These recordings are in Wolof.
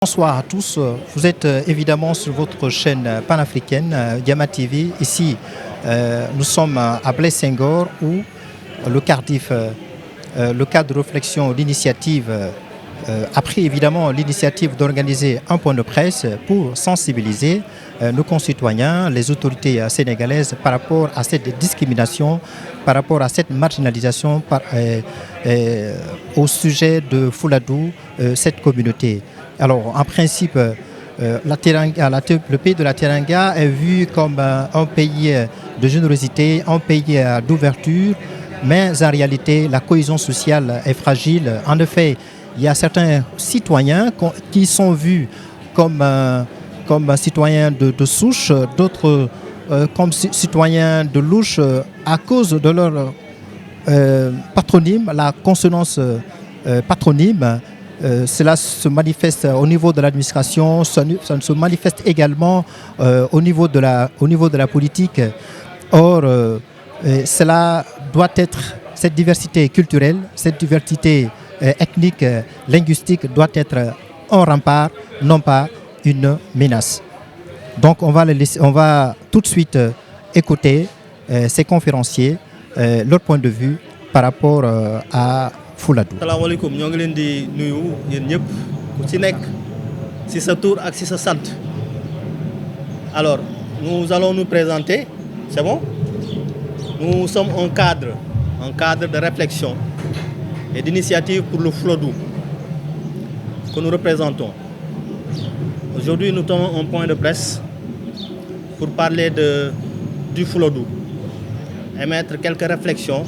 Bonsoir à tous. Vous êtes évidemment sur votre chaîne panafricaine Yama TV. Ici, nous sommes à Blaise Senghor où le Cardiff, le cadre de réflexion, l'initiative a pris évidemment l'initiative d'organiser un point de presse pour sensibiliser nos concitoyens, les autorités sénégalaises par rapport à cette discrimination, par rapport à cette marginalisation au sujet de Fouladou, cette communauté. Alors, en principe, le pays de la Teranga est vu comme un pays de générosité, un pays d'ouverture, mais en réalité, la cohésion sociale est fragile. En effet, il y a certains citoyens qui sont vus comme citoyens de souche, d'autres comme citoyens de louche à cause de leur patronyme, la consonance patronyme. Cela se manifeste au niveau de l'administration, ça se manifeste également au niveau de la politique. Or, cela doit être, cette diversité culturelle, cette diversité ethnique, linguistique doit être un rempart, non pas une menace. Donc on va tout de suite écouter ces conférenciers, leur point de vue par rapport à Fouladou. Salam alaikum, ñoo ngi leen di nuyu yéen ñëpp ku ci nekk ci sa tour ak ci sa sant. Alors, nous allons nous présenter, c'est bon? Nous sommes un cadre de réflexion et d'initiative pour le Fouladou que nous représentons. Aujourd'hui, nous tenons un point de presse pour parler du Fouladou, émettre quelques réflexions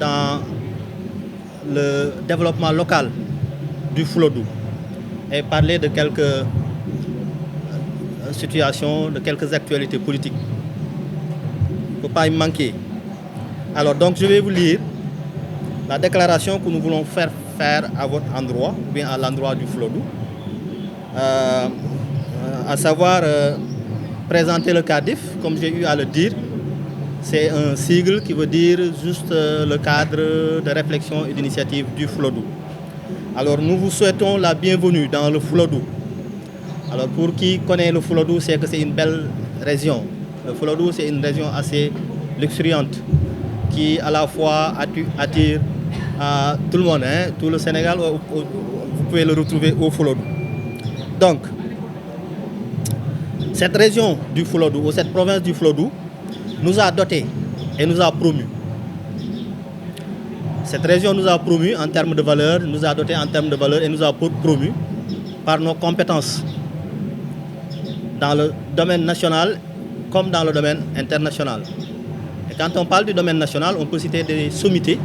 dans le développement local du Fouladou et parler de quelques situations, de quelques actualités politiques. Il ne faut pas y manquer. Alors donc je vais vous lire la déclaration que nous voulons faire à votre endroit, ou bien à l'endroit du Fouladou, à savoir présenter le Cardiff, comme j'ai eu à le dire. C'est un sigle qui veut dire juste le cadre de réflexion et d'initiative du Fouladou. Alors nous vous souhaitons la bienvenue dans le Fouladou. Alors pour qui connaît le Fouladou, c'est que c'est une belle région. Le Fouladou, c'est une région assez luxuriante qui à la fois attire tout le monde, hein, tout le Sénégal, vous pouvez le retrouver au Fouladou. Donc, cette région du Fouladou, ou cette province du Fouladou, nous a dotés et nous a promus. Cette région nous a promus en termes de valeur, nous a dotés en termes de valeur et nous a promus par nos compétences dans le domaine national comme dans le domaine international. Et quand on parle du domaine national, on peut citer des sommités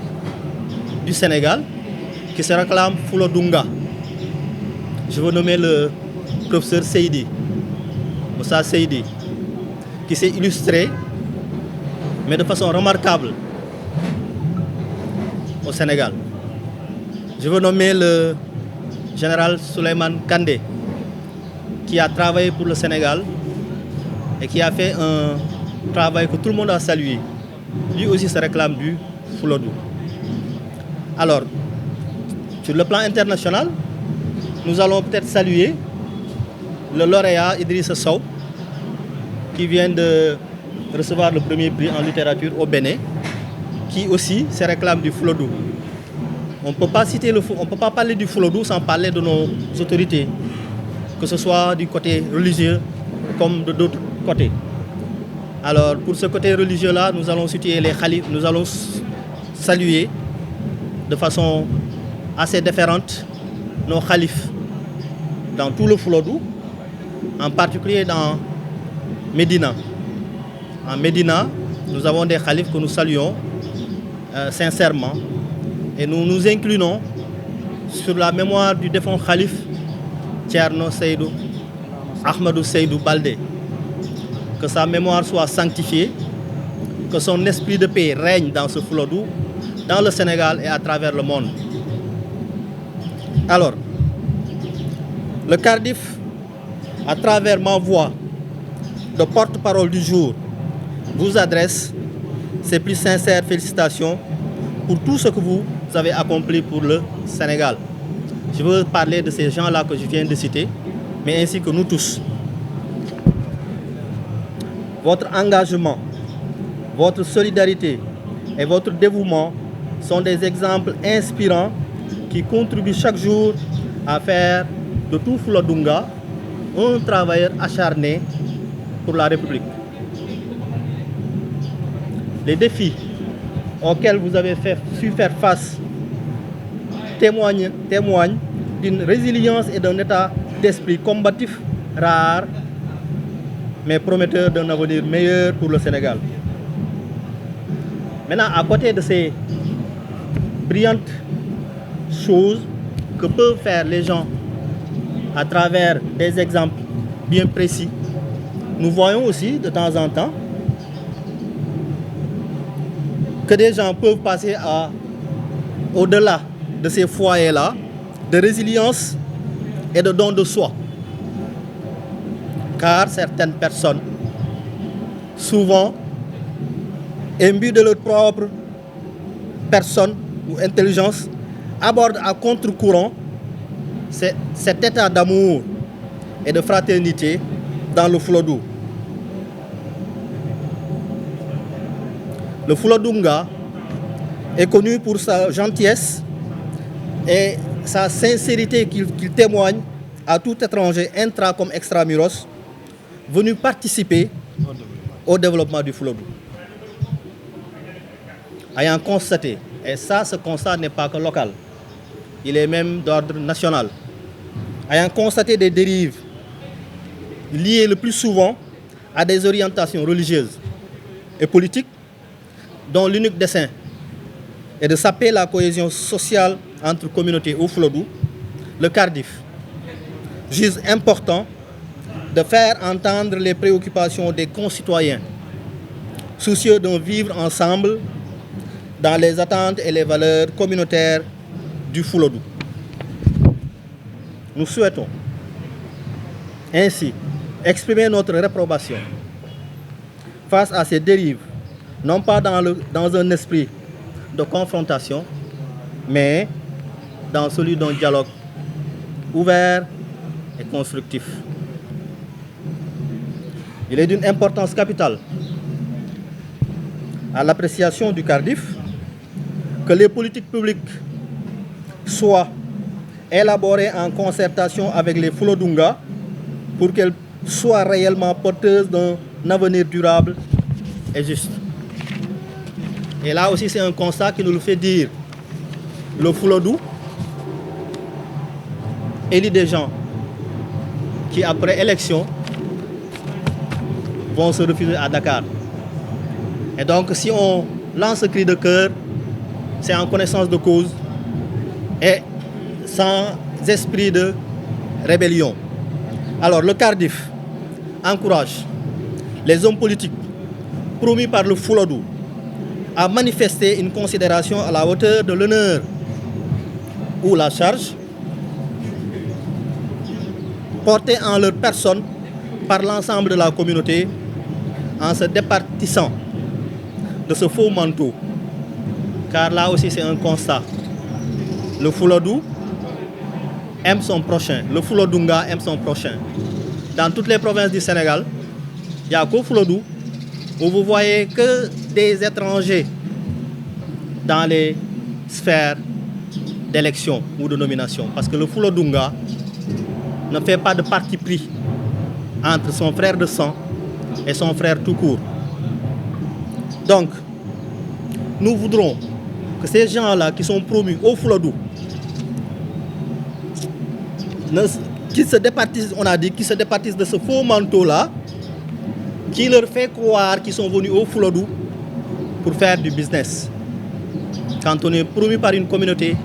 du Sénégal qui se réclament Fouladunga. Je veux nommer le professeur Seydi, Moussa Seydi, qui s'est illustré mais de façon remarquable au Sénégal. Je veux nommer le général Souleymane Kandé, qui a travaillé pour le Sénégal et qui a fait un travail que tout le monde a salué. Lui aussi se réclame du Fouladou. Alors, sur le plan international, nous allons peut-être saluer le lauréat Idrissa Sow, qui vient de recevoir le premier prix en littérature au Bénin, qui aussi se réclame du Fouladou. On ne peut pas parler du Fouladou sans parler de nos autorités, que ce soit du côté religieux comme de d'autres côtés. Alors pour ce côté religieux-là, nous allons situer les khalifs, nous allons saluer de façon assez déférente nos khalifs dans tout le Fouladou, en particulier dans Médina. En Médina, nous avons des khalifs que nous saluons sincèrement et nous nous inclinons sur la mémoire du défunt khalif Thierno Seydou Ahmadou Seydou Baldé. Que sa mémoire soit sanctifiée, que son esprit de paix règne dans ce Fouladou, dans le Sénégal et à travers le monde. Alors, le Cardiff, à travers ma voix de porte-parole du jour, vous adresse ses plus sincères félicitations pour tout ce que vous avez accompli pour le Sénégal. Je veux parler de ces gens-là que je viens de citer, mais ainsi que nous tous. Votre engagement, votre solidarité et votre dévouement sont des exemples inspirants qui contribuent chaque jour à faire de tout Fulodunga un travailleur acharné pour la République. Les défis auxquels vous avez su faire face témoignent d'une résilience et d'un état d'esprit combatif rare, mais prometteur d'un avenir meilleur pour le Sénégal. Maintenant, à côté de ces brillantes choses que peuvent faire les gens à travers des exemples bien précis, nous voyons aussi de temps en temps que des gens peuvent passer au-delà de ces foyers-là, de résilience et de don de soi. Car certaines personnes, souvent imbues de leur propre personne ou intelligence, abordent à contre-courant cet état d'amour et de fraternité dans le Fuladu. Le Fulodunga est connu pour sa gentillesse et sa sincérité qu'il témoigne à tout étranger, intra comme extramuros, venu participer au développement du Fuladu. Ayant constaté, et ça, ce constat n'est pas que local, il est même d'ordre national, ayant constaté des dérives liées le plus souvent à des orientations religieuses et politiques, dont l'unique dessein est de saper la cohésion sociale entre communautés au Fuladu, le CARDIF juge important de faire entendre les préoccupations des concitoyens, soucieux d'un vivre ensemble dans les attentes et les valeurs communautaires du Fuladu. Nous souhaitons ainsi exprimer notre réprobation face à ces dérives, non pas dans un esprit de confrontation, mais dans celui d'un dialogue ouvert et constructif. Il est d'une importance capitale à l'appréciation du CARDIF que les politiques publiques soient élaborées en concertation avec les Fulodunga pour qu'elles soient réellement porteuses d'un avenir durable et juste. Et là aussi, c'est un constat qui nous le fait dire. Le Fuladu élit des gens qui, après élection, vont se refuser à Dakar. Et donc, si on lance ce cri de cœur, c'est en connaissance de cause et sans esprit de rébellion. Alors, le CARDIF encourage les hommes politiques promis par le Fuladu à manifester une considération à la hauteur de l'honneur ou la charge portée en leur personne par l'ensemble de la communauté en se départissant de ce faux manteau. Car là aussi c'est un constat. Le Fuladu aime son prochain, le Fulodunga aime son prochain. Dans toutes les provinces du Sénégal, il n'y a qu'au Fuladu où vous voyez que des étrangers dans les sphères d'élection ou de nomination. Parce que le Fulodunga ne fait pas de parti pris entre son frère de sang et son frère tout court. Donc, nous voudrons que ces gens-là qui sont promus au Fuladu, qui se départissent, on a dit, qui se départissent de ce faux manteau-là, qui leur fait croire qu'ils sont venus au Fuladu pour faire du business. Quand on est promu par une communauté,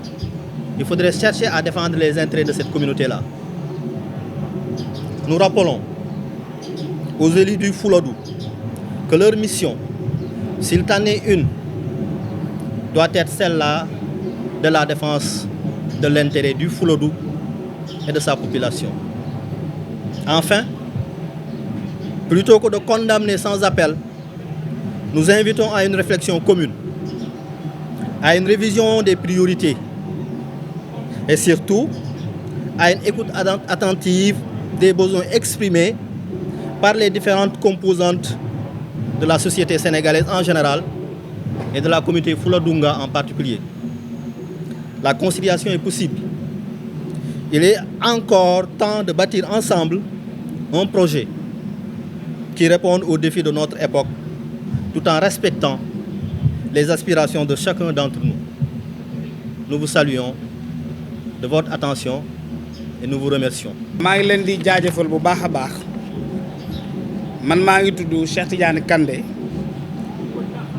il faudrait chercher à défendre les intérêts de cette communauté-là. Nous rappelons aux élus du Fuladu que leur mission, s'il en est une, doit être celle-là de la défense de l'intérêt du Fuladu et de sa population. Enfin, plutôt que de condamner sans appel, nous invitons à une réflexion commune, à une révision des priorités et surtout à une écoute attentive des besoins exprimés par les différentes composantes de la société sénégalaise en général et de la communauté Fouladunga en particulier. La conciliation est possible. Il est encore temps de bâtir ensemble un projet qui réponde aux défis de notre époque tout en respectant les aspirations de chacun d'entre nous. Nous vous saluons de votre attention et nous vous remercions. maa ngi leen di jaajëfal bu baax a baax man maa ngi tudd Cheikh Tidiane Kandé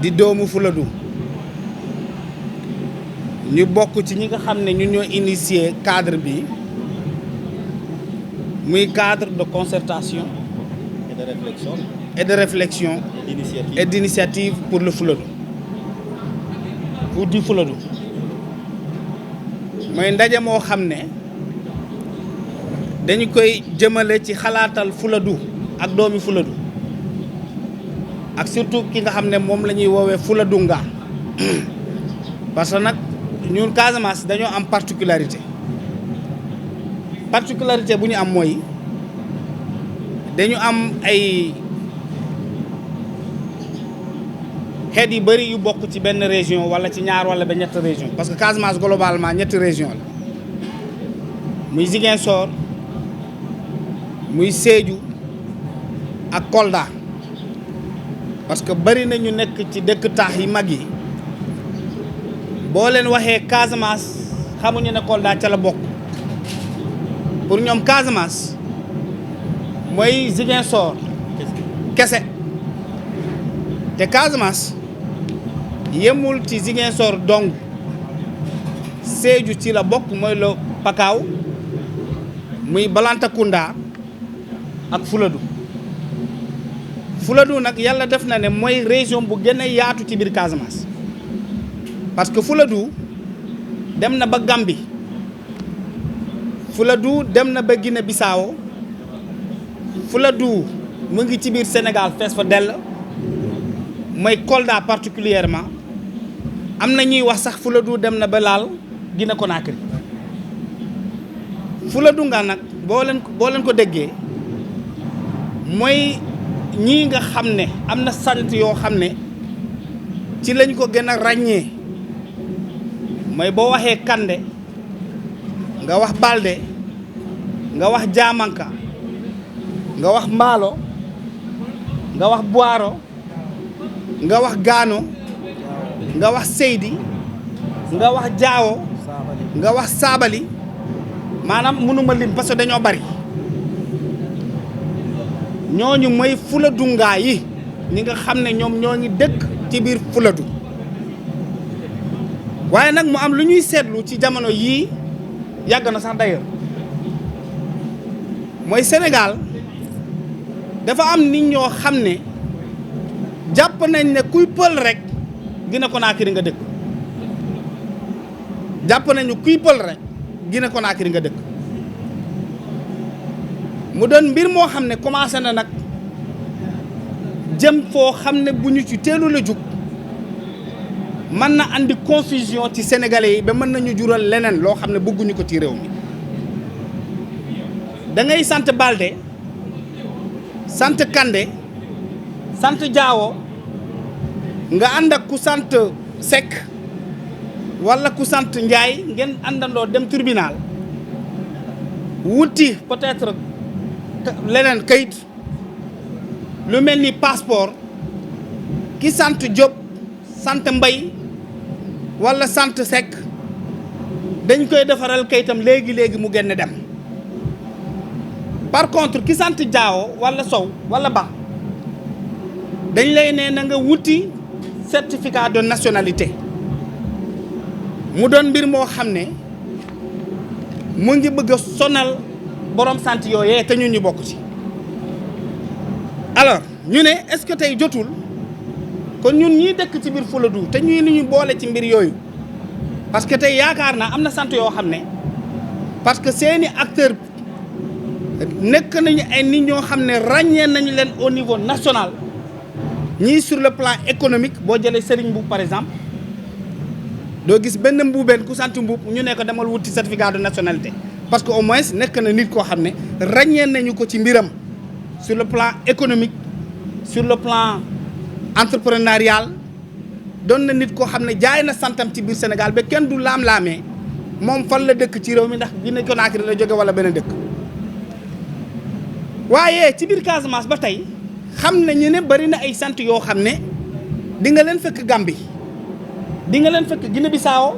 di doomu Fouladou ñu bokk ci ñi nga xam ne ñun ñoo initié cadre bi muy cadre de concertation et de réflexion et d'initiative pour le Fouladou pour di Fouladou mooy ndaje moo xam ne dañu koy jëmale ci xalaatal Fouladou ak doomi Fouladou ak surtout ki nga xam ne moom la ñuy woowee Fouladunga parce que nag ñun Casamance dañoo am particularité bu ñu am mooy dañu am ay xeet yu bëri yu bokk ci benn région wala ci ñaar wala ba ñetti région parce que Casamance globalement ñetti région la muy Ziguinchor muy Sédhiou ak Kolda parce que bëri na ñu nekk ci dëkk taax yi mag yi boo leen waxee Casamance xamuñu ne Kolda ca la bokk pour ñoom Casamance mooy Ziguinchor kese te Casamance yemul ci Ziguinchor dong Sédhiou ci la bokk mooy lo Pakaaw muy Balantacounda ak Fouladou nag yàlla def na ne mooy région bu gën a yaatu ci biir Casamance parce que Fouladou dem na ba Gambie Fouladou dem na ba Guinée Bissau Fouladou mu ngi ci biir Sénégal fees fa dell mooy Kolda particulièrement am na ñuy wax sax Fouladou dem na ba laal Guinée Conakry Fouladou nga nag boo leen ko déggee mooy ñii nga xam ne am na sant yoo xam ne ci lañ ko gën a ràññee mooy boo waxee Kandé nga wax Balde nga wax Jaamanka nga wax Mbaalo nga wax Boiro nga wax Gaano nga wax Seydi nga wax Jaawo nga wax Saabali maanaam mënuma lim parce que dañoo bari ñooñu mooy Fouladunga yi ñi nga xam ne ñoom ñoo ngi dëkk ci biir Fouladou waaye nag mu am lu ñuy seetlu ci jamono yii yàgg na sax d'ailleurs mooy Sénégal dafa am nit ñoo xam ne jàpp nañ ne kuy pël rek Guinée Conakry nga dëkk jàpp nañu kuy pël rek Guinée Conakry nga dëkk mu doon mbir moo xam ne commencé na nag jëm foo xam ne bu ñu ci teelu la jug mën na andi confusion ci sénégalais yi ba mën nañu jural leneen loo xam ne bëgguñu ko ci réew mi da ngay sant Balde sant Kandé sant Jaawo nga ànd ak ku sant Seck wala ku sant Njaay ngeen àndandoo dem tribunal wuti peut-être leneen kayit lu mel ni passeport ki sant Diop sant Mbay wala sant Seck dañ koy defaral kayitam léegi mu génn dem par contre ki sant Jaawo wala Sow wala Ba dañ lay ne na nga wuti certificat de nationalité mu doon mbir moo xam ne mu ngi bëgg a sonal borom sant yooyee te ñun ñu bokk ci alors ñu ne est-ce que tey jotul kon ñun ñii dëkk ci biir Fouladou te ñuy li ñu boole ci mbir yooyu parce que tey yaakaar naa am na sant yoo xam ne parce que seeni acteur nekk nañu ay nit ñoo xam ne ràññee nañu leen au niveau national ñii sur le plan économique boo jëlee Serigne Mboup par exemple doo gis benn mbuubeen ku sant Mboup ñu ne ko demal wuti certificat de nationalité parce que au moins nekk na nit koo xam ne ràññee nañu ko ci mbiram sur le plan économique sur le plan entrepreneurial doon na nit koo xam ne jaay na santam ci biir Sénégal ba kenn du laam-laamee moom fan la dëkk ci réew mi ndax Guinée Conakry la jóge wala beneen dëkk waaye ci biir Casamance ba tey xam nañu ne bari na ay sant yoo xam ne di nga leen fekk Gambie di nga leen fekk Guinée Bissau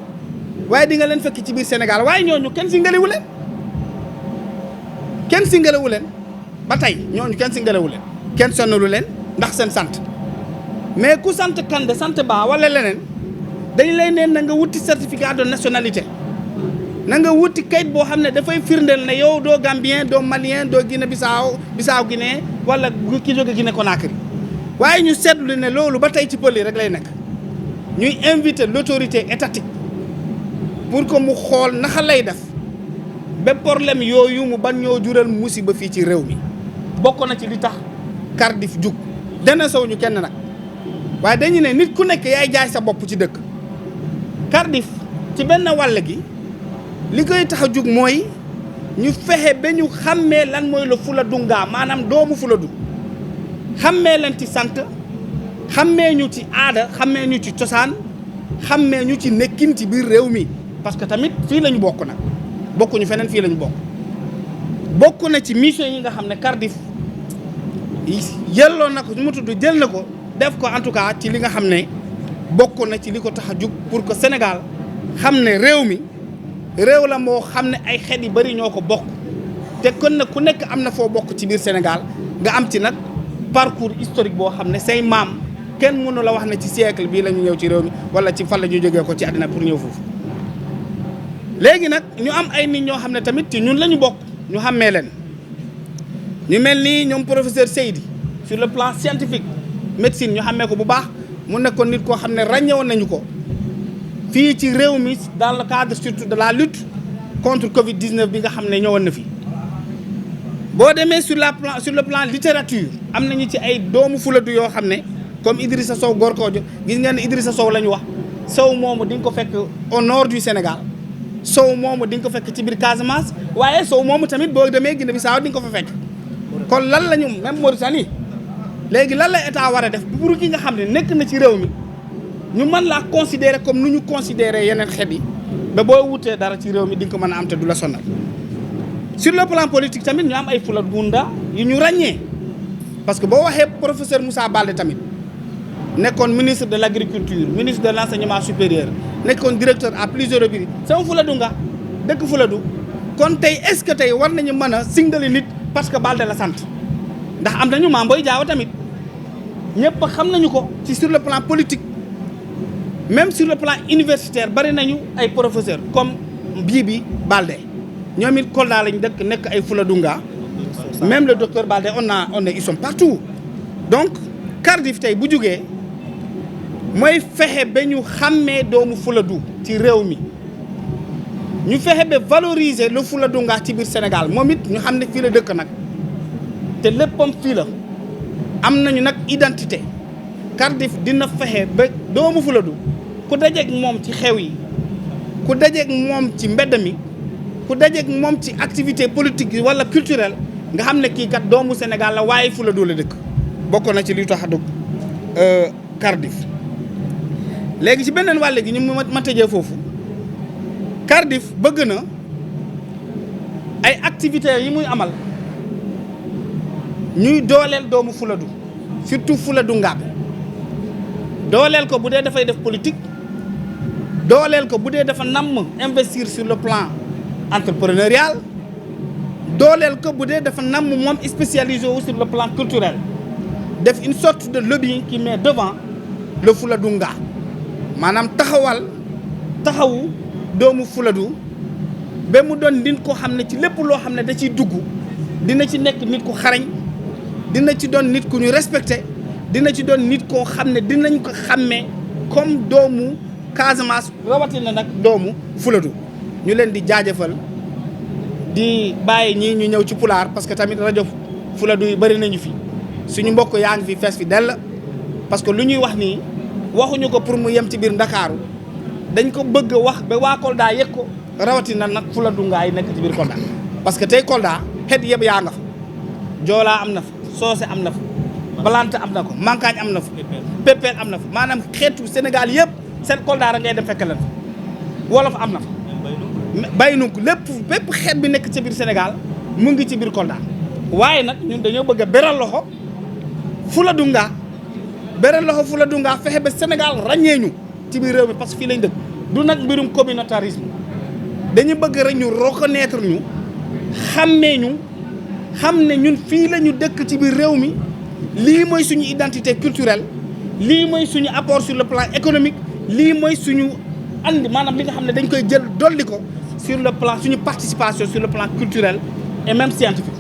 waaye di nga leen fekk ci biir Sénégal waaye ñooñu kenn singalewu leen ba tey ñooñu kenn singalewu leen kenn sonnalu leen ndax seen sant mais ku sant Kandé sant Ba wala leneen dañ lay neen na nga wuti certificat de nationalité na nga wuti kayit boo xam ne dafay firndeel ne yow doo Gambien doo Malien doo Guinée Bissau Guinée wala ki jóge Guinée Conakry waaye ñu seetlu ne loolu ba tey ci pël yi rek lay nekk ñuy inviter l'autorité étatique pour que mu xool naka lay def ba problème yooyu mu ban ñoo jural musiba fii ci réew mi bokk na ci li tax Cardiff jug dana sow ñu kenn nag waaye dañu ne nit ku nekk yaay jaay sa bopp ci dëkk Cardiff ci benn wàll gi li koy tax a jug mooy ñu fexe ba ñu xàmmee lan mooy la Fuladunga maanaam doomu Fuladu xàmmee leen ci sant xàmmee ñu ci aada xàmmee ñu ci cosaan xàmmee ñu ci nekkin ci biir réew mi parce que tamit fii la ñu bokk nag bokkuñu feneen fii la ñu bokk na ci mission yi nga xam ne Cardiff yelloo na ko su ma tudd jël na ko def ko en tout cas ci li nga xam ne bokk na ci li ko tax a jug pour que Sénégal xam ne réew mi réew la moo xam ne ay xeet yu bari ñoo ko bokk te kon nag ku nekk am na foo bokk ci biir Sénégal nga am ci nag parcours historique boo xam ne say maam kenn mënu la wax ne ci siècle bii la ñu ñëw ci réew mi wala ci fan la ñu jógee ko ci àddina pour ñëw foofu léegi nag ñu am ay nit ñoo xam ne tamit ci ñun la ñu bokk ñu xàmmee leen ñu mel ni ñoom professeur Seydi sur le plan scientifique médecine ñu xàmmee ko bu baax mu nekkoon nit koo xam ne ràññewoon nañu ko fii ci réew mi dans le cadre surtout de la lutte contre Covid-19 bi nga xam ne ñëwoon na fi boo demee sur le plan littérature am nañu ci ay doomu Fuladu yoo xam ne comme Idrissa Sow Gorkodjo gis ngeen ne Idrissa Sow la ñu wax Sow moomu di nga ko fekk au nord du Sénégal Sow moomu di nga ko fekk ci biir Casamance waaye Sow moomu tamit boo demee Guinée Bissau di nga ko fa fekk kon lan la ñu même Mauritanie léegi lan la état war a def bu ki nga xam ne nekk na ci réew mi ñu mën laa considérer comme nu ñu considérer yeneen xeet yi ba boo wutee dara ci réew mi di nga ko mën a am te du la sonal sur le plan politique tamit ñu am ay Fuladunda yu ñu ràññee parce que boo waxee professeur Moussa Baldé tamit nekkoon ministre de l' agriculture ministre de l' enseignement supérieur nekkoon directeur à plusieurs reprises sama Fuladunga dëkk Fuladu kon tey est ce que tey war nañu mën a singali nit parce que Baldé la sant ndax am nañu Mame Boye Diao tamit ñëpp xam nañu ko ci sur le plan politique même sur le plan universitaire bari nañu ay professeurs comme Bibi Baldé ñoom it Kolda lañ dëkk nekk ay Fuladunga même le docteur Baldé ils sont partout donc Cardiff tey bu jugee mooy fexe ba ñu xàmmee doomu Fuladu ci réew mi ñu fexe ba valoriser le Fuladunga ci biir Sénégal moom it ñu xam ne fii la dëkk nag te léppam fii la am nañu nag identité Cardiff dina fexe ba doomu Fuladu ku dajeeg moom ci xew yi ku dajeeg moom ci mbedd mi ku dajeeg moom ci activité politique yi wala culturelle nga xam ne kii kat doomu Sénégal la waaye Fuladu la dëkk bokk na ci li tax a dugg Cardiff léegi ci beneen wàll gi ñu ma tëjee foofu Cardiff bëgg na ay activités yi muy amal ñuy dooleel doomu Fuladu surtout Fuladunga bi dooleel ko bu dee dafay def politique dooleel ko bu dee dafa namm investir sur le plan entrepreneurial dooleel ko bu dee dafa namm moom spécialisé wu sur le plan culturel def une sorte de lobbying qui met devant le Fuladunga maanaam taxawu doomu Fuladu ba mu doon nit koo xam ne ci lépp loo xam ne da ciy dugg dina ci nekk nit ku xarañ dina ci doon nit ku ñu respecté dina ci doon nit koo xam ne dinañ ko xàmmee comme doomu Casamance rawatina nag doomu Fuladu ñu leen di jaajëfal di bàyyi ñii ñu ñëw ci pulaar parce que tamit rajo Fuladu yi bëri nañu fi suñu mbokk yaa ngi fi fees fi dell parce que lu ñuy wax nii waxuñu ko pour mu yem ci biir Ndakaaru dañ ko bëgg a wax ba waa Kolda yëg ko rawatina nag Fuladunga yi nekk ci biir Kolda parce que tey Kolda xeet yëpp yaa nga fa joolaa am na fa soose am na fa balante am na ko mankaañ am na fa pépeel am na fa maanaam xeetu Sénégal yëpp seen Kolda ra ngay dem fekk leen fa wolof am na fa bay nunk bépp xeet bi nekk ci biir Sénégal mu ngi ci biir Kolda waaye nag ñun dañoo bëgg a beral loxo Fuladunga fexe ba Sénégal ràññee ñu ci biir réew mi parce que fii lañ dëkk du nag mbirum communautarisme dañu bëgg rek ñu reconnaître ñu xàmmee ñu xam ne ñun fii la ñu dëkk ci biir réew mi lii mooy suñu identité culturelle lii mooy suñu apport sur le plan économique lii mooy suñu andi maanaam li nga xam ne dañ koy jël dolli ko sur le plan suñu participation sur le plan culturel et même scientifique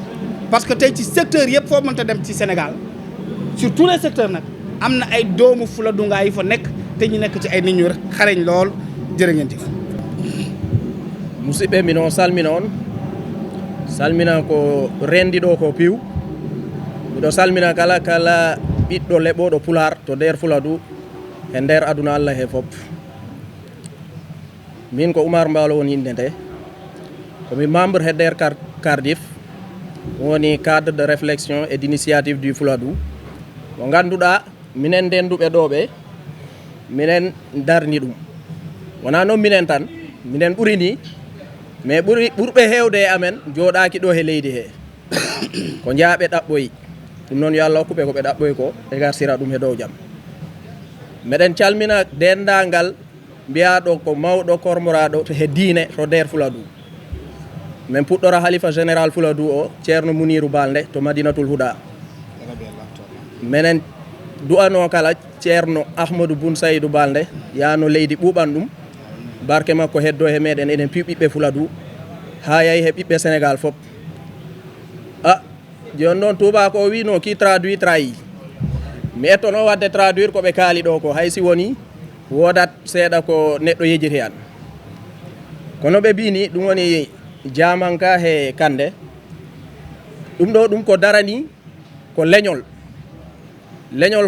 parce que tey ci secteur yëpp foo mënta dem ci Sénégal sur tous les secteurs nag am na ay doomu Fuladunga yi fa nekk te ñu nekk ci ay nit ñu xarañ lool jërë ngeen jëf musidɓe min on salmina on salmina ko rendiɗo ko piiw miɗo salmina kala ɓiɗɗo leɓoɗo pular to nder Fuladu e nder aduna Allah he fof min ko Oumar Mballo woni inde nde komi membre he nder Cardiff woni cadre de réflexion et d'initiative du Fuladu mo ganduɗa minen ndenduɓe ɗo ɓe minen darni ɗum wona noon minen tan minen ɓuri ni mais ɓurɓe hewde e amen jooɗaki ɗo he leydi he ko jaaɓe ɗaɓɓoyi ɗum noon yo Allah hokkuɓe ko ɓe ɗaɓɓoyi ko ɓe garsira ɗum he dow jaam meɗen calmina dendagal mbiyaɗo ko mawɗo kormoraɗo he diine to nder Fuladu min puɗɗora halifa général Fuladu o ceerno Muniru Balde to Madinatul Huda minen du'ano kala ceerno Ahmadou Boun Saydou Balde yano leydi ɓuuɓan ɗum barke makko heddo he meɗen enen piiw ɓiɓɓe Fuladu ha yayi he ɓiɓɓe Sénégal fof joni noon tubako o wino qui traduit trahi mi ettono wadde traduire koɓe kaali ɗo ko haysi woni wodat seeɗa ko neɗɗo yejiri an kono ɓe mbini ɗum woni jamanka he Kande ɗum ɗo ɗum ko darani ko leñol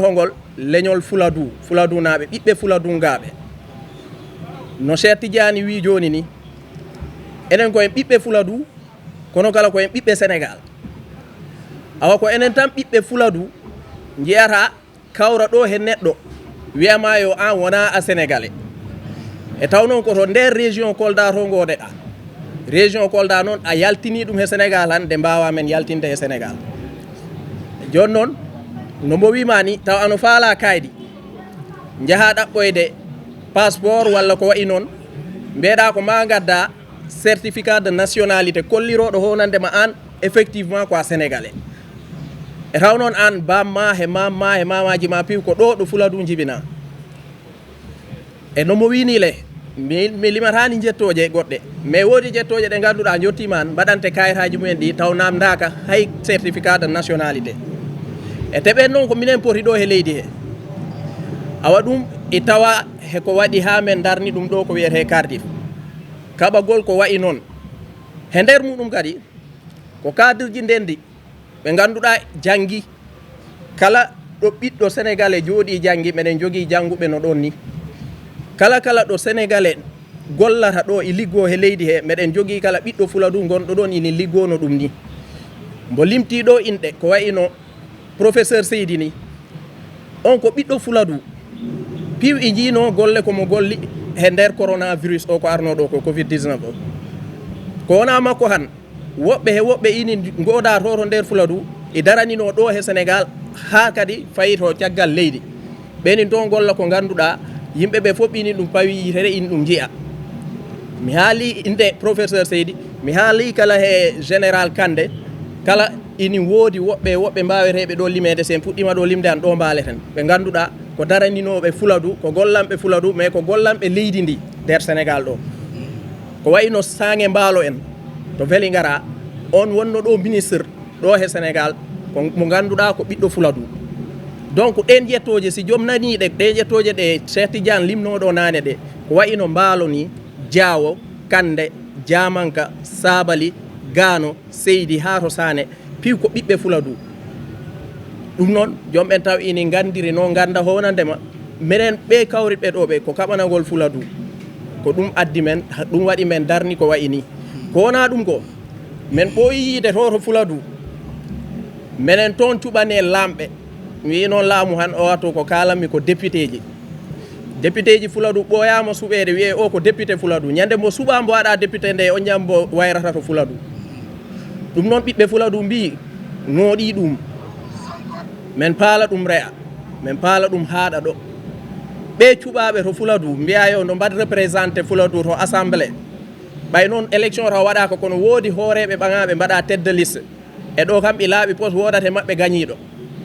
hongol leñol Fuladu naɓe ɓiɓɓe Fuladungaɓe no Cheikh Tidiane wi joni ni enen koyen ɓiɓɓe Fuladu kono kala koyen ɓiɓɓe Sénégal awa ko enen tan ɓiɓɓe Fuladu jeyata kawra ɗo he neɗɗo wiyama yo an wona a sénégalais e taw noon koto nder région Kolda to ngodeɗa région Kolda noon a yaltini ɗum he Sénégal han nde mbawa men yaltinde he Sénégal joni noon no mbo wima ni taw ano faala kaydi jaaha ɗaɓɓoyde passeport walla ko wayi noon mbeɗa ko ma gadda certificat de nationalité kolliroɗo honandema an effectivement ko a sénégalais e taw noon an bamma he mamma he mamaji ma piiw ko ɗo ɗo Fuladu jibina e nomo wini le mi limatani jettoje goɗɗe mais woodi jettoje ɗe ganduɗa jottima an mbaɗante kayitaji mumen ɗi taw namdaka hay certificat de nationalité e teɓen noon ko minen poti ɗo he leydi he awa ɗum e tawa heko waɗi ha men darni ɗum ɗo ko wiyete Cardiff kaɓagol ko wayi noon he nder muɗum kadi ko cadreji ndendi ɓe ganduɗa janggi kala ɗo ɓiɗɗo sénégalais jooɗi janggi meɗen jogui janguɓe no ɗon ni kala ɗo sénégalais gollata ɗo e liggo he leydi he meɗen jogui kala ɓiɗɗo Fuladu gonɗo ɗon ini liggono ɗum ni mbo limti ɗo inɗe ko wayino professeur Seydi ni on ko ɓiɗɗo Fuladu piiw e jiino golle komo golli he nder coronavirus o ko arnoɗo ko covid-19 o ko wona makko han woɓɓe ini goda to nder Fuladu e daranino ɗo he Sénégal ha kadi fayi to caggal leydi ɓenin toon golla ko ganduɗa yimɓeɓe fof ini ɗum pawi yitere in ɗum jiya mi haali inde professeur Seydi mi haali kala he général Kande kala ini woodi woɓɓe mbaweteɓe ɗo limede sen puɗɗima ɗo limde an ɗo mbaleten ɓe ganduɗa ko daraninoɓe Fuladu ko gollanɓe Fuladu mais ko gollanɓe leydi ndi nder Sénégal ɗo ko wayno Sange Mbaalo en to weeli ngara on wonno ɗo ministre ɗo he Sénégal ko mo ganduɗa ko ɓiɗɗo Fuladu donc ɗen jettoje si joom naniɗe ɗe jettoje ɗe Cheikh Tidiane limnoɗo nane ɗe ko wayno Mbaalo ni Diawo Kande Diamanka Sabali Gano Seydi ha to Sane piiw ko ɓiɓɓe Fuladu ɗum noon jomɓen taw ini gandiri no ganda honandema minen ɓe kawriɓe ɗo ɓe ko kaɓanagol Fuladu ko ɗum addi men ɗum waɗi men darni ko wayi ni ko wona ɗum ko men ɓooyi yiide to Fuladu menen toon cuɓane lamɓe mi wi noon laamu han o wattu ko kalanmi ko député ji Fuladu ɓooyama suɓede wiye o ko député Fuladu ñande mo suɓa mbo waɗa député nde on ñambo wayrata to Fuladu ɗum noon ɓiɓɓe Fuladu mbi nooɗi ɗum men paala ɗum re'a men paala ɗum haaɗa ɗo ɓe cuɓaɓe to Fuladu mbiya yo no mbad représenté Fuladu to assemblée ɓay noon élection taw waɗaka kono woodi hooreɓe ɓaŋaɓe mbaɗa tête de liste e ɗo kam ɓe laaɓi poste wodate maɓɓe gañiɗo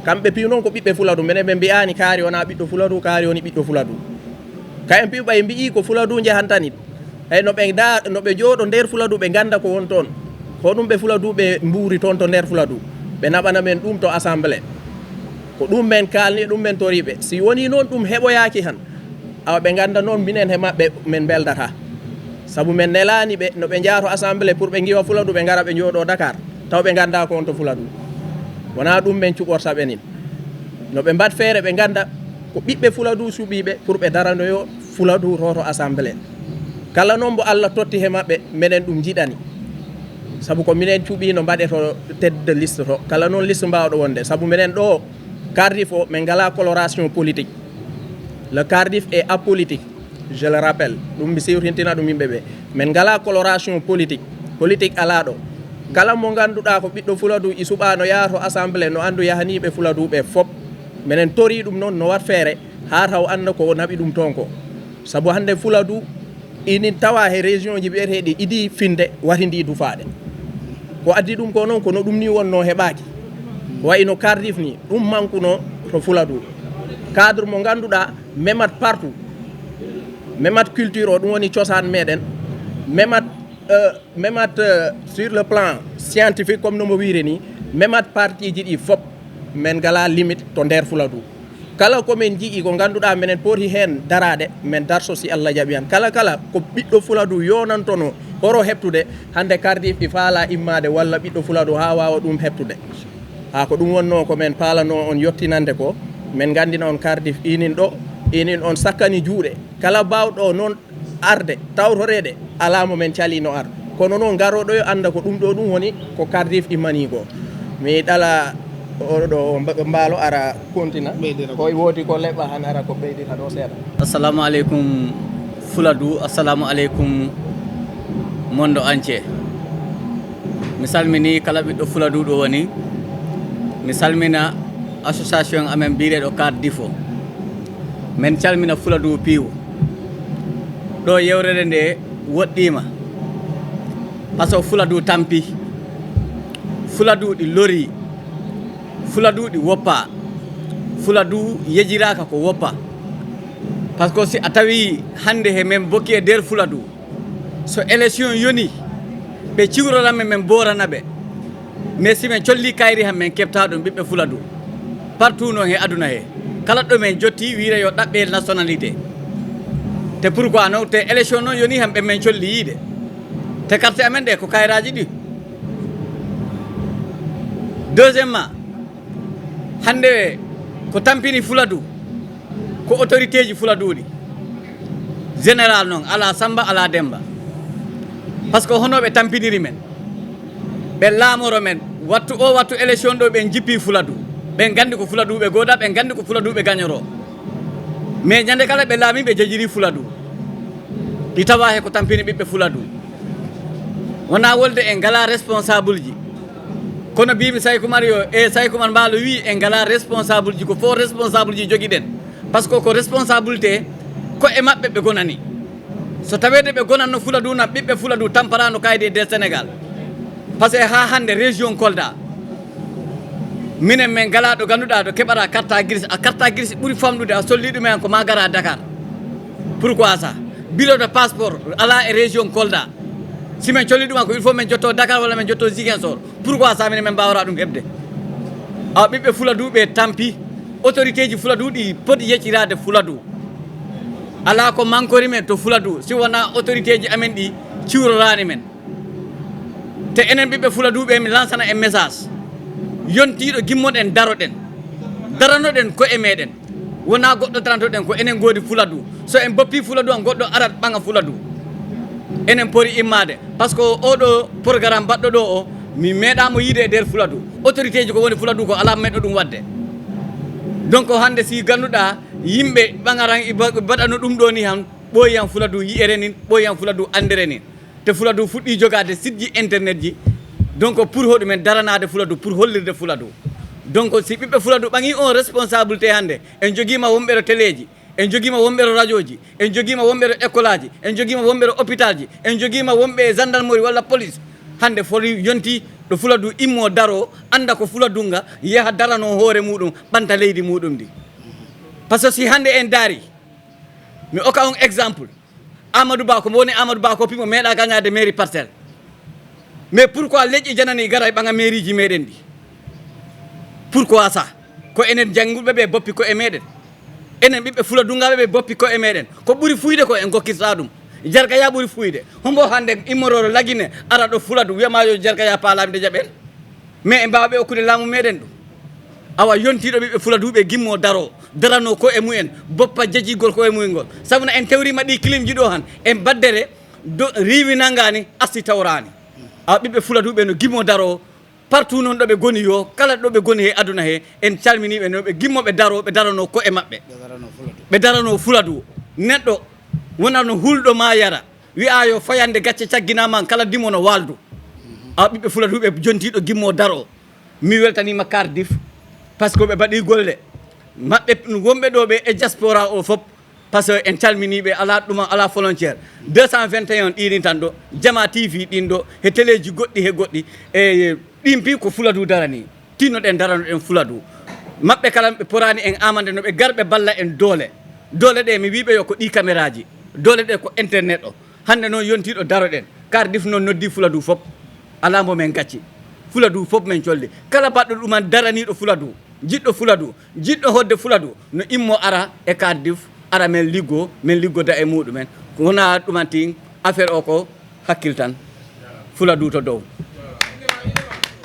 kamɓe pi noon ko ɓiɓɓe Fuladu minen ɓe mbiyani kaari wona ɓiɗɗo Fuladu kaari woni ɓiɗɗo Fuladu kayen pi ɓay mbi'i ko Fuladu jahantani ey no ɓe jooɗo nder Fuladu ɓe ganda ko won toon hoɗum ɓe Fuladu ɓe mbuuri toon to nder Fuladu ɓe naɓana men ɗum to assemblée ko ɗum men kalni ɗum men toriɓe si woni noon ɗum heɓoyaki han awa ɓe ganda noon minen he maɓɓe min beldata saabu men nelani ɓe no ɓe jaato assemblée pour ɓe giwa Fuladu ɓe gara ɓe jooɗo Dakar taw ɓe ganda ko on to Fuladu wona ɗum men cuɓorta ɓe nin no ɓe mbat feere ɓe ganda ko ɓiɓɓe Fuladu suɓiɓe pour ɓe daranoyo Fuladu to assemblée kala noon mbo Allah totti he maɓɓe minen ɗum jiɗani saabu ko minen cuuɓi no mbaɗe to tête de liste to kala noon liste mbawɗo wonde saabu minen ɗo Cardiff o min ngala coloration politique le Cardiff est apolitique je le rappelle ɗum mi siwtintina ɗum yimɓe ɓe min ngala coloration politique ala ɗo kala mo ganduɗa ko ɓiɗɗo Fuladu i suɓa no yaato assemblée no andu yahaniɓe Fuladu ɓe fop minen tori ɗum noon no wat feere ha taw anda ko naɓi ɗum toon ko saabu hande Fuladu ini tawa he région ji ɓiyeteɗi idi finde wati ndi dufaɗe ko addi ɗum ko noon kono ɗum ni wonno heɓaki wayno Cardiff ni ɗum mankuno to Fuladu cadre mo ganduɗa memat partout memat culture o ɗum woni cosan meɗen memat sur le plan scientifique comme no mo wiiri ni memat parti ji ɗi fop men gala limite to nder Fuladu kala komin jii ko ganduɗa minen poti hen darade men darso si Allah jaaɓi han kala ko ɓiɗɗo Fuladu yonantono horo heptude hande Cardiff ɗi faala immade walla ɓiɗɗo Fuladu ha wawa ɗum heptude ha ko ɗum wonno ko men paalano on yettinande ko men gandina on Cardiff inin on sakkani juuɗe kala bawɗo noon arde tawtorede alamo men calino ar kono noon garoɗo yo anda ko ɗum ɗo ɗum woni ko Cardiff immani ko mi ɗala oɗo mbaalo ara kontina koye woodi ko leɓɓa han ara ko ɓeydita ɗo seeɗa assalamu aleykum Fuladu assalamu aleykum mondo entier mi salmini kala ɓiɗɗo Fuladu ɗo woni mi salmina association amen mbireɗo Cardiff o min calmina Fuladu piiwo ɗo yewrede nde woɗɗima par ce que Fuladu tampi Fuladu ɗi lori Fuladu ɗi woppa Fuladu yejiraka ko woppa par ce que si a tawi hande he men bokki e nder Fuladu so élection yoni ɓe ciwroramen men boranaɓe mais si men colli kayri han men kepta ɗum ɓiɓɓe Fuladu partout noon he aduna he kala ɗo men jotti wiire yo ɗaɓɓe nationalité te pourquoi non te élection noon yoni han ɓe men colli yiide te carte amen ɗe ko kayraji ɗi deuxièmement hande ko tampini Fuladu ko autorité ji Fuladu ɗi général noon ala Samba ala Demba par ce que hono ɓe tampiniri men ɓe laamoro men wattu élection ɗo ɓe jippi Fuladu ɓen gandi ko Fuladu ɓe goda ɓen gandi ko Fuladu ɓe gagnoro mais ñande kala ɓe laami ɓe jejiri Fuladu ɗi tawa he ko tampini ɓiɓɓe Fuladu wona wolde en ngala responsable ji kono mbimi Saykou yo e Saykou Mbaalo wi en ngala responsable ji ko fo responsable ji jogui ɗen par ce que ko responsabilité ko e maɓɓe ɓe gonani so tawede ɓe gonanno Fuladu nam ɓiɓɓe Fuladu tamparano kayde nder Sénégal par ce que ha hande région Kolda minen men ngala ɗo ganduɗa ɗo keɓata carte grise a carte grise ɓuuri famɗude a solli ɗumen ko ma gara Dakar pourquoi ça bureau de passeport ala e région Kolda si men colli ɗuma ko il faut men jotto Dakar walla men jotto Ziguinchor pourquoi ça minen men mbawata ɗum heɓde awa ɓiɓɓe Fuladu ɓe tampi autorité ji Fuladu ɗi poti yeccirade Fuladu ala ko mankori men to Fuladu si wona autorité ji amen ɗi ciwrorani men te enen ɓiɓɓe Fuladu ɓe mi lansana e message yontiɗo gimmoɗen daroɗen daranoɗen ko e meɗen wona goɗɗo tarantoɗen ko enen goodi Fuladu so en boppi Fuladu an goɗɗo arat ɓaŋa Fuladu enen pori immade par ce que oɗo programme baɗɗo ɗo o mi meeɗamo yiide e nder Fuladu autorité ji ko woni Fuladu ko ala meɗɗo ɗum wadde donc hande si ganduɗa yimɓe ɓagaran mbaɗano ɗum ɗo ni han ɓooyi han Fuladu yiyere nin ɓooyi han Fuladu andere nin te Fuladu fuɗɗi jogade site ji internet ji donc pour hoɗumen daranade Fuladu pour hollirde Fuladu donc si ɓiɓɓe Fuladu ɓaŋi on responsabilité hande en joguima wonɓero télé ji en joguima wonɓero radio ji en joguima wonɓero école aji en joguima wonɓero hôpital ji en joguima wonɓe gendarmerie walla police hande foti yonti ɗo Fuladu immo daro anda ko Fuladu nga yaha darano hoore muɗum ɓanta leydi muɗum ndi par ce que si hande en daari mi oka on exemple Amadou Ba ko mo woni Amadou Ba ko pimo meeɗa gagnade mairie Parcelles mais pourquoi leƴƴi janani gara e ɓaŋa mairie ji meɗen ɗi pourquoi ça ko enen jangguɓe ɓe boppi ko e meɗen enen ɓiɓɓe Fuladungaɓe ɓe boppi ko e meɗen ko ɓuuri fuyde ko en gokkirta ɗum Jargaya ɓuuri fuyde hombo hande immororo lagine ara ɗo Fuladu wiyama yo Jargaya paalamde jaɓen mais e mbawaɓe okkude laamu meɗen ɗum awa yontiɗo ɓiɓɓe Fuladu ɓe gimmo darano ko e mumen boppa jejjigol ko e mumen ngol sabuna en tewrima ɗi clim ji ɗo han en baddere riwinangani asti tawrani awa ɓiɓɓe Fuladu ɓe no gimmo daro partout noon ɗo ɓe goni yo kala ɗo ɓe goni he aduna he en calminiɓe no ɓe gimmoɓe ɓe darano ko e maɓɓe ɓe darano Fuladu neɗɗo wona no hulɗo ma yara wiya yo fayande gacce cagginama kala dimo no waldu awa ɓiɓɓe Fuladu ɓe jontiɗo gimmo daro mi weltanima Cardiff par ce que ɓe mbaɗi golle maɓɓe wonɓe ɗo ɓe e diaspora o fof par ce que en calminiɓe ala ɗuma ala volontaire 221 ɗinin tan ɗo Jama TV ɗin ɗo he télé ji goɗɗi e ɗin pi ko Fuladu darani tinnoɗen daranoɗen Fuladu maɓɓe kala ɓe porani en amande no ɓe garɓe balla en doole ɗe mi wiɓe yo ko ɗi caméra ji doole ɗe ko internet o hande noon yontiɗo daroɗen Cardiff noon noddi Fuladu fof ala mo men gacci Fuladu fof men colli kala baɗɗo ɗuman daraniɗo Fuladu jiɗɗo Fuladu jiɗɗo hodde Fuladu no immo ara e Cardiff ara men liggoda e muɗumen wona ɗumantin affaire o ko hakkil tan Fuladu to dow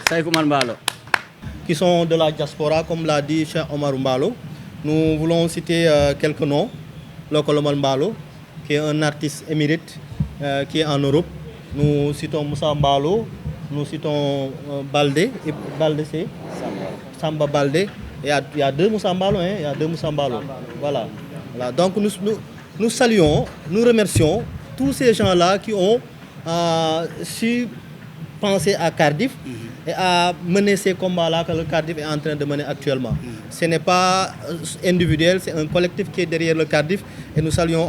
Saïfou Mbalo qui sont de la diaspora comme l'a dit Cheikh Omar Mbalo. Nous voulons citer quelques noms. Lokolomal Mbalo qui est un artiste émérite qui est en Europe. Nous citons Moussa Mbalo, nous citons Baldé c'est Samba Baldé. Il y a deux Moussa Mbalo, hein? Il y a deux Moussa Mbalo. Voilà. Donc nous saluons, nous remercions tous ces gens-là qui ont su penser à Cardiff et à mener ces combats-là que le Cardiff est en train de mener actuellement. Ce n'est pas individuel, c'est un collectif qui est derrière le Cardiff et nous saluons,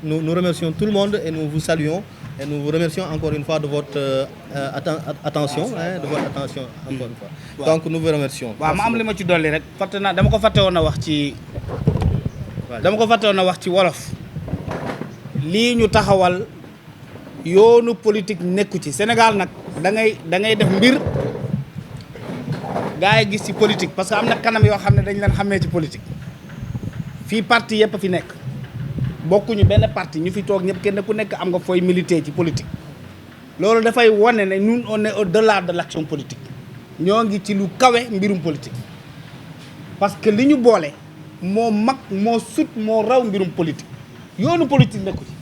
nous remercions tout le monde et nous vous saluons et nous vous remercions encore une fois de votre attention, de votre attention encore une fois. Donc nous vous remercions. waaw ma am li ma ci dolli rek fàtte naa dama ko fàtte woon a wax ci wolof lii ñu taxawal yoonu politique nekku ci Sénégal nag da ngay def mbir gaa yi gis ci politique parce que am na kanam yoo xam ne dañ leen xamee ci politique fii parti yëpp a fi nekk bokkuñu benn parti ñu fi toog ñëpp kenn ku nekk am nga fooy militer ci politique loolu dafay wane ne ñun on est au-delà de l'action politique ñoo ngi ci lu kawe mbirum politique parce que li ñu boole moo mag moo sut moo raw mbirum politique yoonu politique nekku ci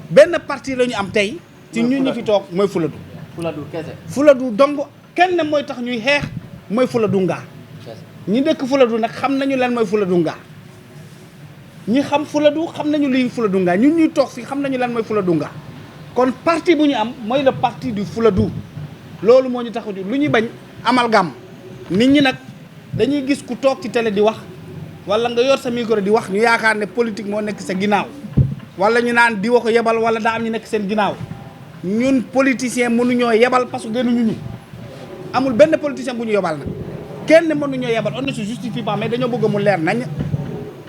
benn parti la ñu am tey ci ñun ñi fi toog mooy Fuladu kese Fuladu dong kenn mooy tax ñuy xeex mooy Fuladu ngaa ñi dëkk Fuladu nag xam nañu lan mooy Fuladu ngaa ñi xam Fuladu xam nañu liy Fuladu ngaa ñun ñuy toog fii xam nañu lan mooy Fuladu ngaa kon parti bu ñu am mooy le parti du Fuladu loolu moo ñu tax a lu ñuy bañ amalgame nit ñi nag dañuy gis ku toog ci télé di wax wala nga yor sa micro di wax ñu yaakaar ne politique moo nekk sa ginnaaw wala ñu naan di wa ko yebal wala daa am ñu nekk seen ginnaaw ñun politicien mënuñoo yebal parce que gënuñu ñu amul benn politicien bu ñu yebal nag kenn mënuñoo yebal on ne se justifie pas mais dañoo bëgg mu leer nañ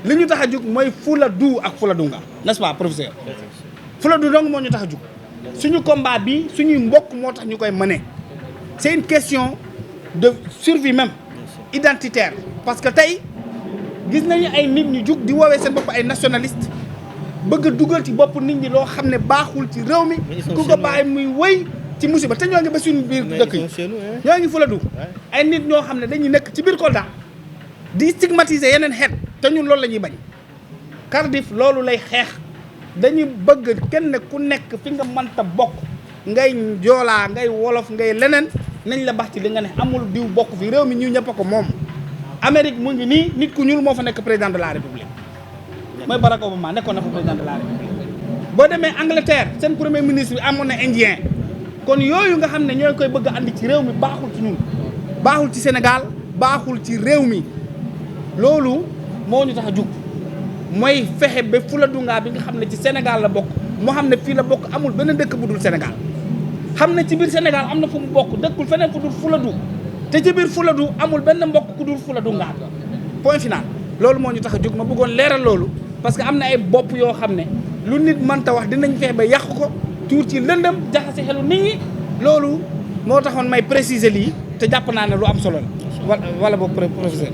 li ñu tax a jug mooy Fuladu ak Fuladu nga n'est-ce pas professeur Fuladu dong moo ñu tax a jug suñu combat bi suñuy mbokk moo tax ñu koy mëne c'est une question de survie même identitaire parce que tey gis nañu ay nit ñu jug di woowee seen bopp ay nationaliste bëgg a dugal ci bopp nit ñi loo xam ne baaxul ci réew mi ku ko bàyyi muy wëy ci musiba te ñoo ngi ba suñu biir dëkk yi ñoo ngi Fuladu ay nit ñoo xam ne dañuy nekk ci biir Kolda di stigmatiser yeneen xeet te ñun loolu la ñuy bañ Cardiff loolu lay xeex dañuy bëgg kenn ku nekk fi nga mënta bokk ngay joolaa ngay wolof ngay leneen nañ la bax ci li nga ne amul diw bokk fi réew mi ñu ñëpp a ko moom Amérique mu ngi nii nit ku ñuul moo fa nekk président de la république mooy Barack Obama nekkoon na fa président de la république boo demee Angleterre seen premier ministre bi amoon na indien kon yooyu nga xam ne ñooy koy bëgg a andi ci réew mi baaxul ci ñun baaxul ci Sénégal baaxul ci réew mi loolu moo ñu tax a jug mooy fexe ba Fouladouga bi nga xam ne ci Sénégal la bokk moo xam ne fii la bokk amul benn dëkk bu dul Sénégal xam ne ci biir Sénégal am na fu mu bokk dëkkul feneen fu dul Fouladou te ci biir Fouladou amul benn mbokk ku dul Fouladouga point final loolu moo ñu tax a jug ma bëggoon leeral loolu parce que am na ay bopp yoo xam ne lu nit mënta wax dinañ fexe ba yàq ko tuur ci lëndëm jaxase xelu nit ñi loolu moo taxoon may préciser lii te jàpp naa ne lu am solo la wala boog professeur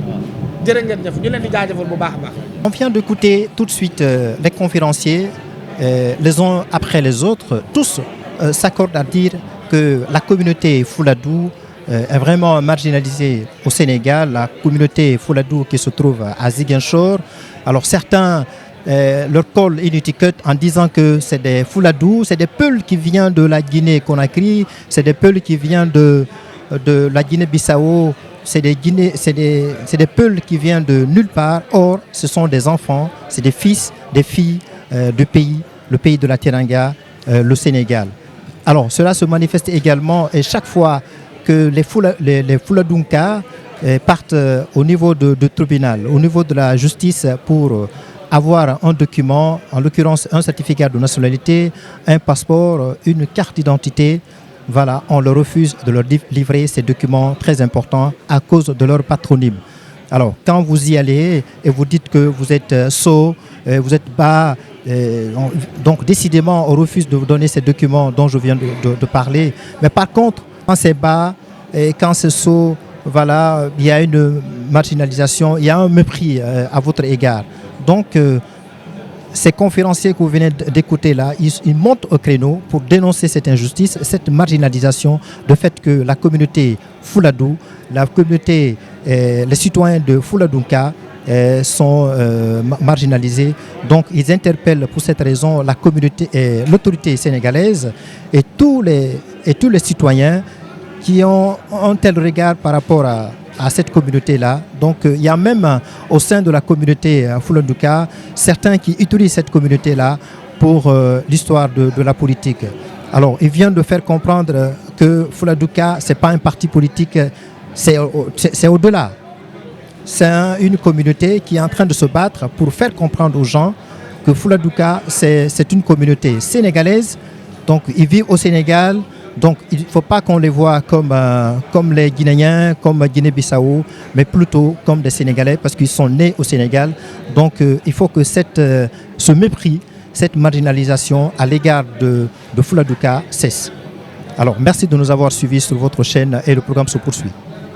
jërë ngeen jëf ñu leen di jaajëfal bu baax a baax. On vient d'écouter tout de suite les conférenciers, les uns après les autres, tous s'accordent à dire que la communauté Fouladou est vraiment marginalisée au Sénégal, la communauté Fouladou qui se trouve à Ziguinchor. Alors certains leur collent une étiquette en disant que c'est des Fouladou, c'est des Peuls qui viennent de la Guinée-Conakry, c'est des Peuls qui viennent de la Guinée-Bissau, c'est des Peuls qui viennent de nulle part. Or, ce sont des enfants, c'est des fils, des filles du pays, le pays de la Teranga, le Sénégal. Alors, cela se manifeste également et chaque fois que les Fouladouka partent au niveau du tribunal, au niveau de la justice pour avoir un document, en l'occurrence un certificat de nationalité, un passeport, une carte d'identité, voilà, on leur refuse de leur livrer ces documents très importants à cause de leur patronyme. Alors, quand vous y allez et vous dites que vous êtes sot, vous êtes bas, donc décidément on refuse de vous donner ces documents dont je viens de parler. Mais par contre, quand c'est bas et quand c'est sot, voilà, il y a une marginalisation, il y a un mépris à votre égard. Donc, ces conférenciers que vous venez d'écouter là, ils montent au créneau pour dénoncer cette injustice, cette marginalisation, le fait que la communauté Fouladou, la communauté, les citoyens de Fouladouka sont marginalisés. Donc ils interpellent pour cette raison la communauté, l'autorité sénégalaise et tous les citoyens qui ont un tel regard par rapport à cette communauté-là. Donc il y a même au sein de la communauté Fouladouka certains qui utilisent cette communauté-là pour l'histoire de la politique. Alors il vient de faire comprendre que Fouladouka, ce n'est pas un parti politique, c'est au-delà. C'est une communauté qui est en train de se battre pour faire comprendre aux gens que Fouladouka, c'est une communauté sénégalaise. Donc ils vivent au Sénégal. Donc il ne faut pas qu'on les voit comme les Guinéens, comme Guinée-Bissau, mais plutôt comme des Sénégalais parce qu'ils sont nés au Sénégal. Donc il faut que ce mépris, cette marginalisation à l'égard de Fouladouka cesse. Alors merci de nous avoir suivis sur votre chaîne et le programme se poursuit.